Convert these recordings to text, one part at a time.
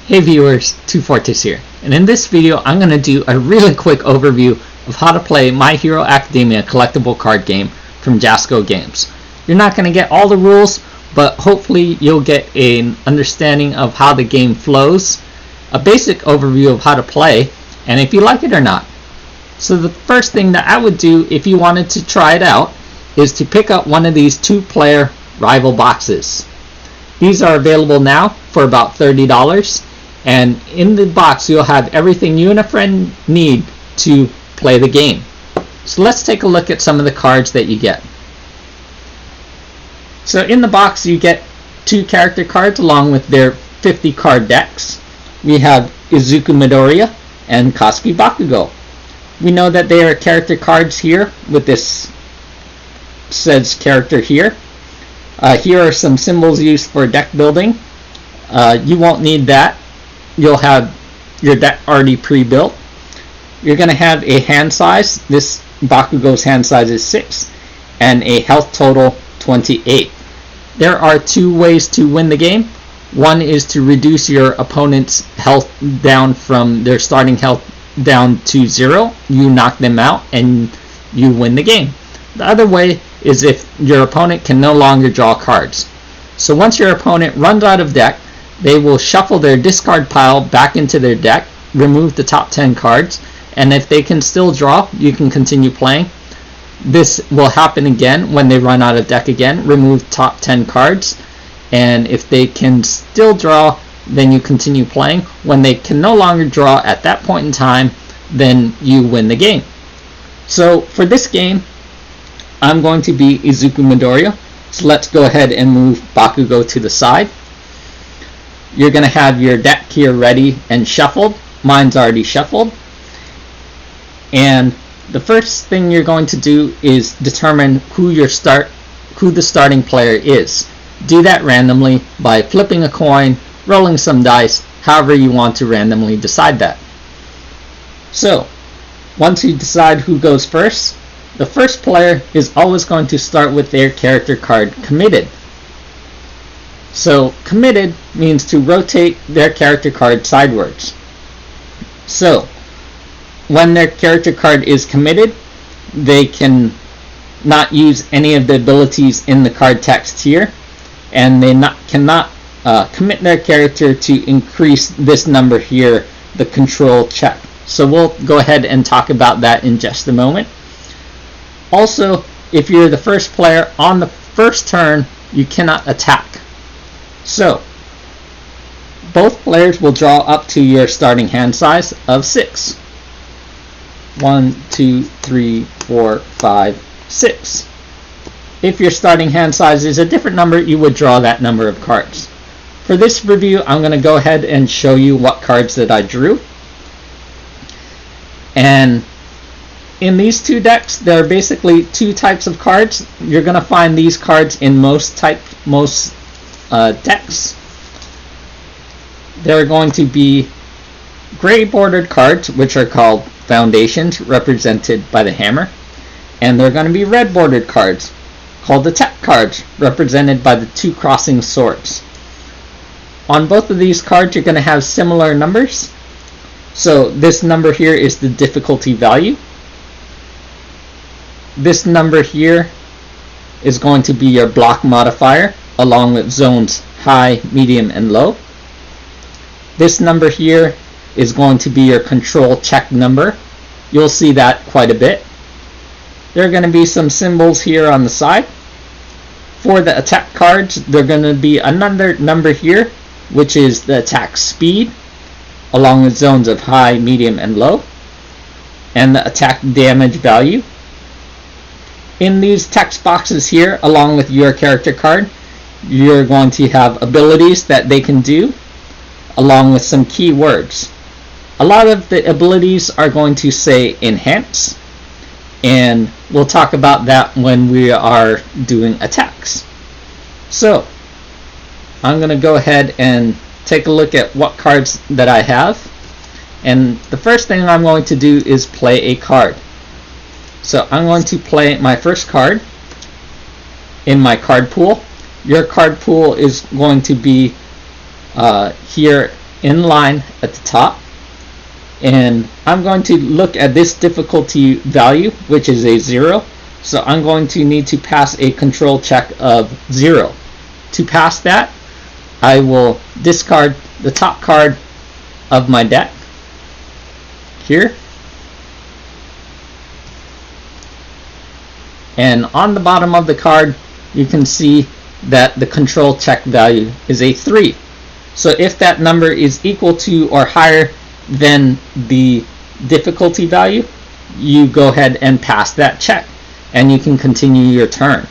Hey viewers, 2Fortis here, and in this video I'm going to do a really quick overview of how to play My Hero Academia collectible card game from Jasco Games. You're not going to get all the rules, but hopefully you'll get an understanding of how the game flows, a basic overview of how to play, and if you like it or not. So the first thing that I would do if you wanted to try it out is to pick up one of these 2-player rival boxes. These are available now for about $30. And in the box you'll have everything you and a friend need to play the game. So let's take a look at some of the cards that you get. So in the box you get 2 character cards along with their 50 card decks. We have Izuku Midoriya and Kasuki Bakugo. We know that they are character cards here with this says character here. Here are some symbols used for deck building. You won't need that. You'll have your deck already pre-built. You're going to have a hand size. This Bakugo's hand size is 6 and a health total 28. There are 2 ways to win the game. One is to reduce your opponent's health down from their starting health down to 0. You knock them out and you win the game. The other way is if your opponent can no longer draw cards. So once your opponent runs out of deck, they will shuffle their discard pile back into their deck, remove the top 10 cards, and if they can still draw, you can continue playing. This will happen again when they run out of deck again, remove top 10 cards, and if they can still draw, then you continue playing. When they can no longer draw at that point in time, then you win the game. So for this game, I'm going to be Izuku Midoriya. So let's go ahead and move Bakugo to the side. You're going to have your deck here ready and shuffled. Mine's already shuffled. And the first thing you're going to do is determine who the starting player is. Do that randomly by flipping a coin, rolling some dice, however you want to randomly decide that. So, once you decide who goes first, the first player is always going to start with their character card committed. So committed means to rotate their character card sideways. So when their character card is committed, they can not use any of the abilities in the card text here, and they cannot commit their character to increase this number here, the control check. So we'll go ahead and talk about that in just a moment. Also, if you're the first player on the first turn, you cannot attack. So, both players will draw up to your starting hand size of 6. 1, 2, 3, 4, 5, 6. If your starting hand size is a different number, you would draw that number of cards. For this review, I'm going to go ahead and show you what cards that I drew. And in these 2 decks, there are basically 2 types of cards. You're going to find these cards in most decks. There are going to be gray bordered cards, which are called foundations, represented by the hammer, and there are going to be red bordered cards called attack cards, represented by the 2 crossing swords. On both of these cards you're going to have similar numbers. So this number here is the difficulty value. This number here is going to be your block modifier, along with zones high, medium, and low. This number here is going to be your control check number. You'll see that quite a bit. There are going to be some symbols here on the side. For the attack cards, there are going to be another number here, which is the attack speed, along with zones of high, medium, and low, and the attack damage value. In these text boxes here, along with your character card, you're going to have abilities that they can do, along with some keywords. A lot of the abilities are going to say enhance, and we'll talk about that when we are doing attacks. So I'm going to go ahead and take a look at what cards that I have, and the first thing I'm going to do is play a card. So I'm going to play my first card in my card pool. Your card pool is going to be here in line at the top, and I'm going to look at this difficulty value, which is a 0. So I'm going to need to pass a control check of 0. To pass that, I will discard the top card of my deck here, and on the bottom of the card you can see that the control check value is a 3. So if that number is equal to or higher than the difficulty value, you go ahead and pass that check and you can continue your turn.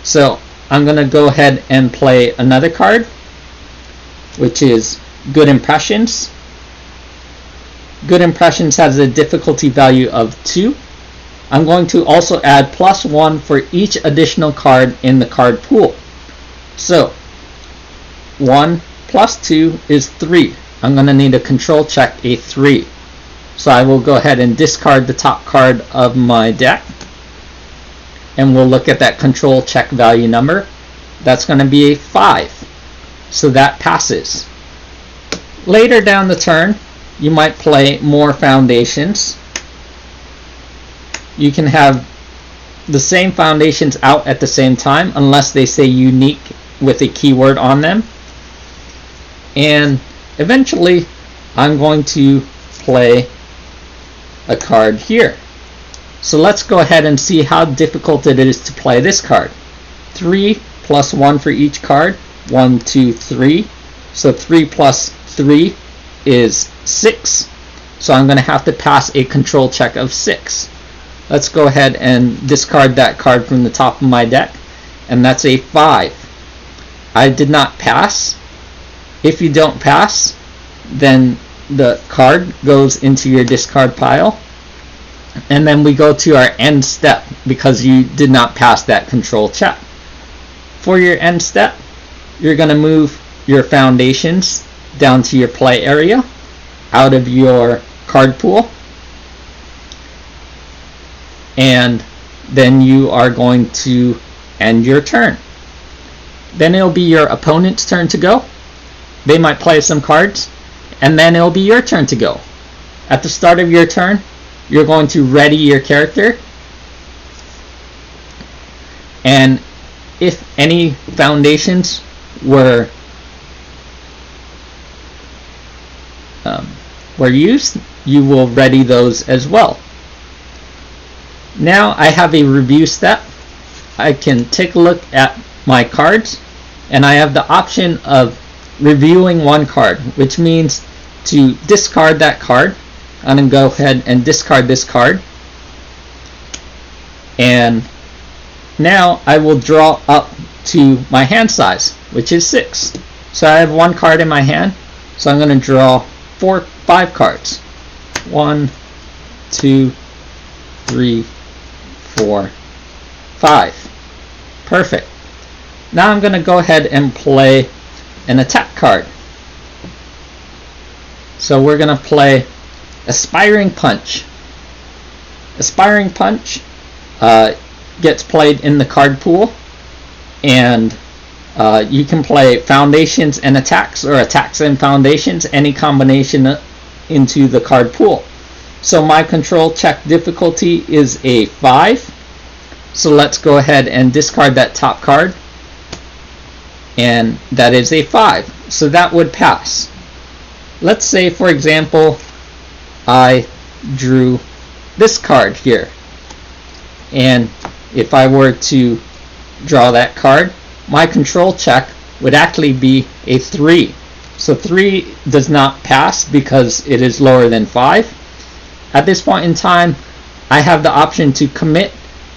So I'm going to go ahead and play another card, which is Good Impressions. Good Impressions has a difficulty value of 2. I'm going to also add +1 for each additional card in the card pool. So 1 + 2 is 3. I'm going to need a control check, a 3. So I will go ahead and discard the top card of my deck, and we'll look at that control check value number. That's going to be a 5. So that passes. Later down the turn, you might play more foundations. You can have the same foundations out at the same time unless they say unique with a keyword on them. And eventually I'm going to play a card here. So let's go ahead and see how difficult it is to play this card. 3 + 1 for each card. 1, 2, 3. So 3 + 3 is 6. So I'm going to have to pass a control check of 6. Let's go ahead and discard that card from the top of my deck, and that's a 5. I did not pass. If you don't pass, then the card goes into your discard pile, and then we go to our end step because you did not pass that control check. For your end step, you're going to move your foundations down to your play area out of your card pool, and then you are going to end your turn. Then it'll be your opponent's turn to go. They might play some cards, and then it'll be your turn to go. At the start of your turn, you're going to ready your character, and if any foundations were used, you will ready those as well. Now I have a review step. I can take a look at my cards, and I have the option of reviewing one card, which means to discard that card. I'm going to go ahead and discard this card, and now I will draw up to my hand size, which is 6. So I have one card in my hand, so I'm going to draw 5 cards. 1, 2, 3, 4, 5. Perfect. Now I'm going to go ahead and play an attack card. So we're going to play Aspiring Punch. Aspiring Punch gets played in the card pool, and you can play foundations and attacks, or attacks and foundations, any combination into the card pool. So my control check difficulty is a 5. So let's go ahead and discard that top card, and that is a 5. So that would pass. Let's say, for example, I drew this card here, and if I were to draw that card, my control check would actually be a 3. So 3 does not pass because it is lower than 5. At this point in time, I have the option to commit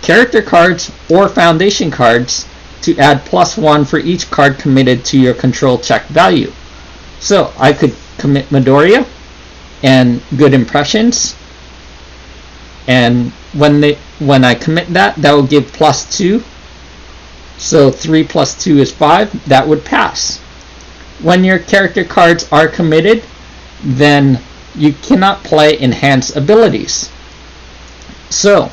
character cards or foundation cards to add +1 for each card committed to your control check value. So I could commit Midoriya and Good Impressions, and when I commit that will give +2. So 3 + 2 is 5. That would pass. When your character cards are committed, then you cannot play enhanced abilities. So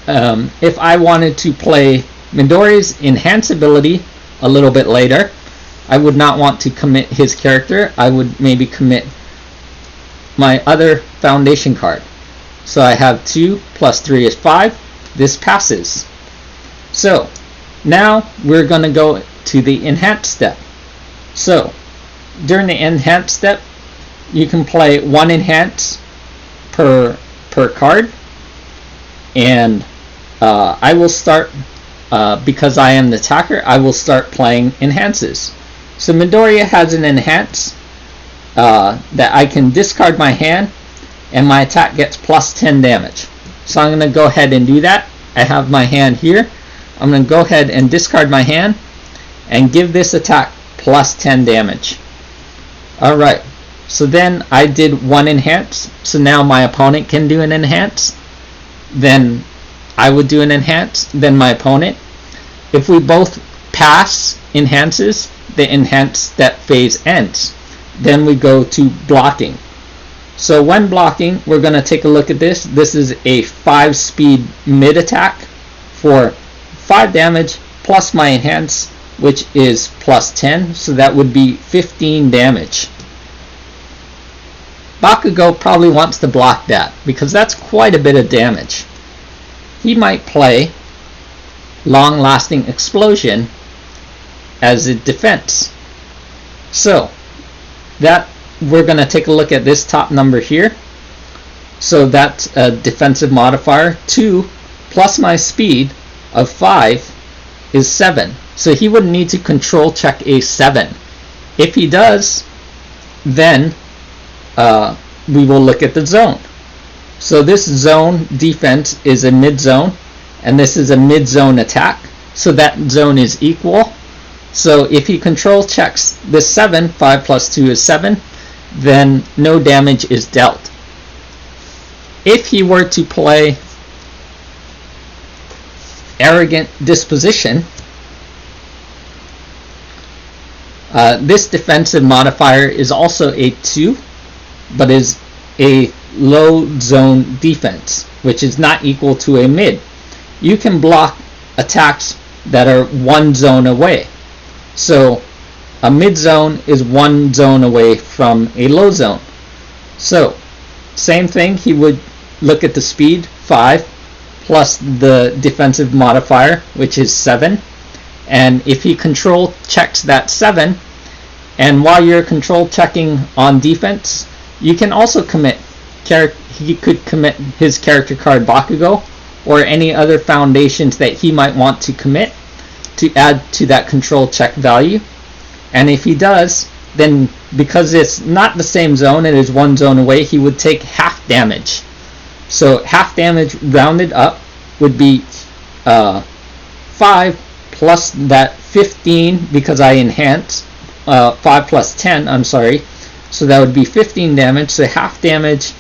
if I wanted to play Midoriya's enhanced ability a little bit later, I would not want to commit his character. I would maybe commit my other foundation card. So I have 2 plus 3 is 5. This passes. So now we're going to go to the enhance step. So during the enhance step, you can play 1 enhance per card, and I will start, because I am the attacker, I will start playing enhances. So Midoriya has an enhance that I can discard my hand and my attack gets plus 10 damage. So I'm going to go ahead and do that. I have my hand here. I'm going to go ahead and discard my hand and give this attack plus 10 damage. Alright, so then I did 1 enhance, so now my opponent can do an enhance. Then I would do an enhance, then my opponent. If we both pass enhances, the enhance step phase ends. Then we go to blocking. So when blocking, we're going to take a look at this. This is a 5 speed mid attack for 5 damage plus my enhance, which is plus 10, so that would be 15 damage. Bakugo probably wants to block that because that's quite a bit of damage. He might play Long Lasting Explosion as a defense. So that we're going to take a look at this top number here. So that's a defensive modifier. 2 plus my speed of 5 is 7. So he would need to control check a 7. If he does, then we will look at the zone. So this zone defense is a mid zone, and this is a mid zone attack. So that zone is equal. So if he control checks this 7, 5 plus 2 is 7, then no damage is dealt. If he were to play Arrogant Disposition, this defensive modifier is also a 2, but is a low zone defense, which is not equal to a mid. You can block attacks that are 1 zone away. So a mid zone is 1 zone away from a low zone. So same thing, he would look at the speed 5 plus the defensive modifier, which is 7, and if he control checks that 7, and while you're control checking on defense, you can also commit he could commit his character card Bakugo or any other foundations that he might want to commit to add to that control check value. And if he does, then because it's not the same zone, it is 1 zone away, he would take half damage. So half damage rounded up would be 5 plus that 15 because I enhance 5 plus 10, I'm sorry, so that would be 15 damage. So half damage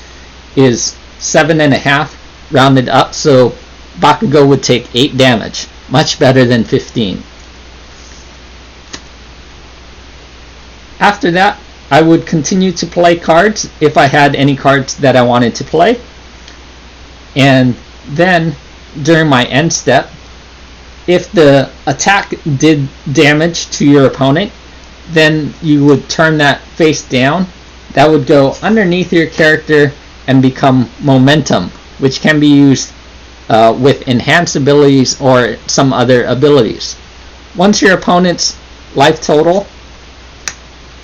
is 7.5 rounded up, so Bakugo would take 8 damage, much better than 15. After that, I would continue to play cards if I had any cards that I wanted to play, and then during my end step, if the attack did damage to your opponent, then you would turn that face down. That would go underneath your character and become momentum, which can be used with enhanced abilities or some other abilities. Once your opponent's life total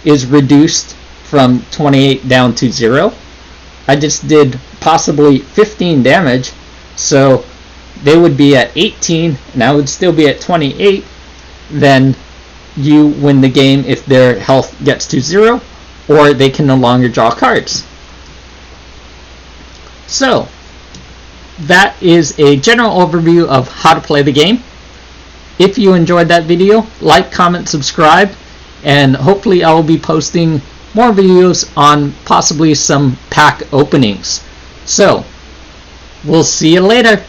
is reduced from 28 down to 0, I just did possibly 15 damage, so they would be at 18 and I would still be at 28. Then you win the game if their health gets to 0, or they can no longer draw cards. So that is a general overview of how to play the game. If you enjoyed that video, like, comment, subscribe, and hopefully I will be posting more videos on possibly some pack openings. So we'll see you later.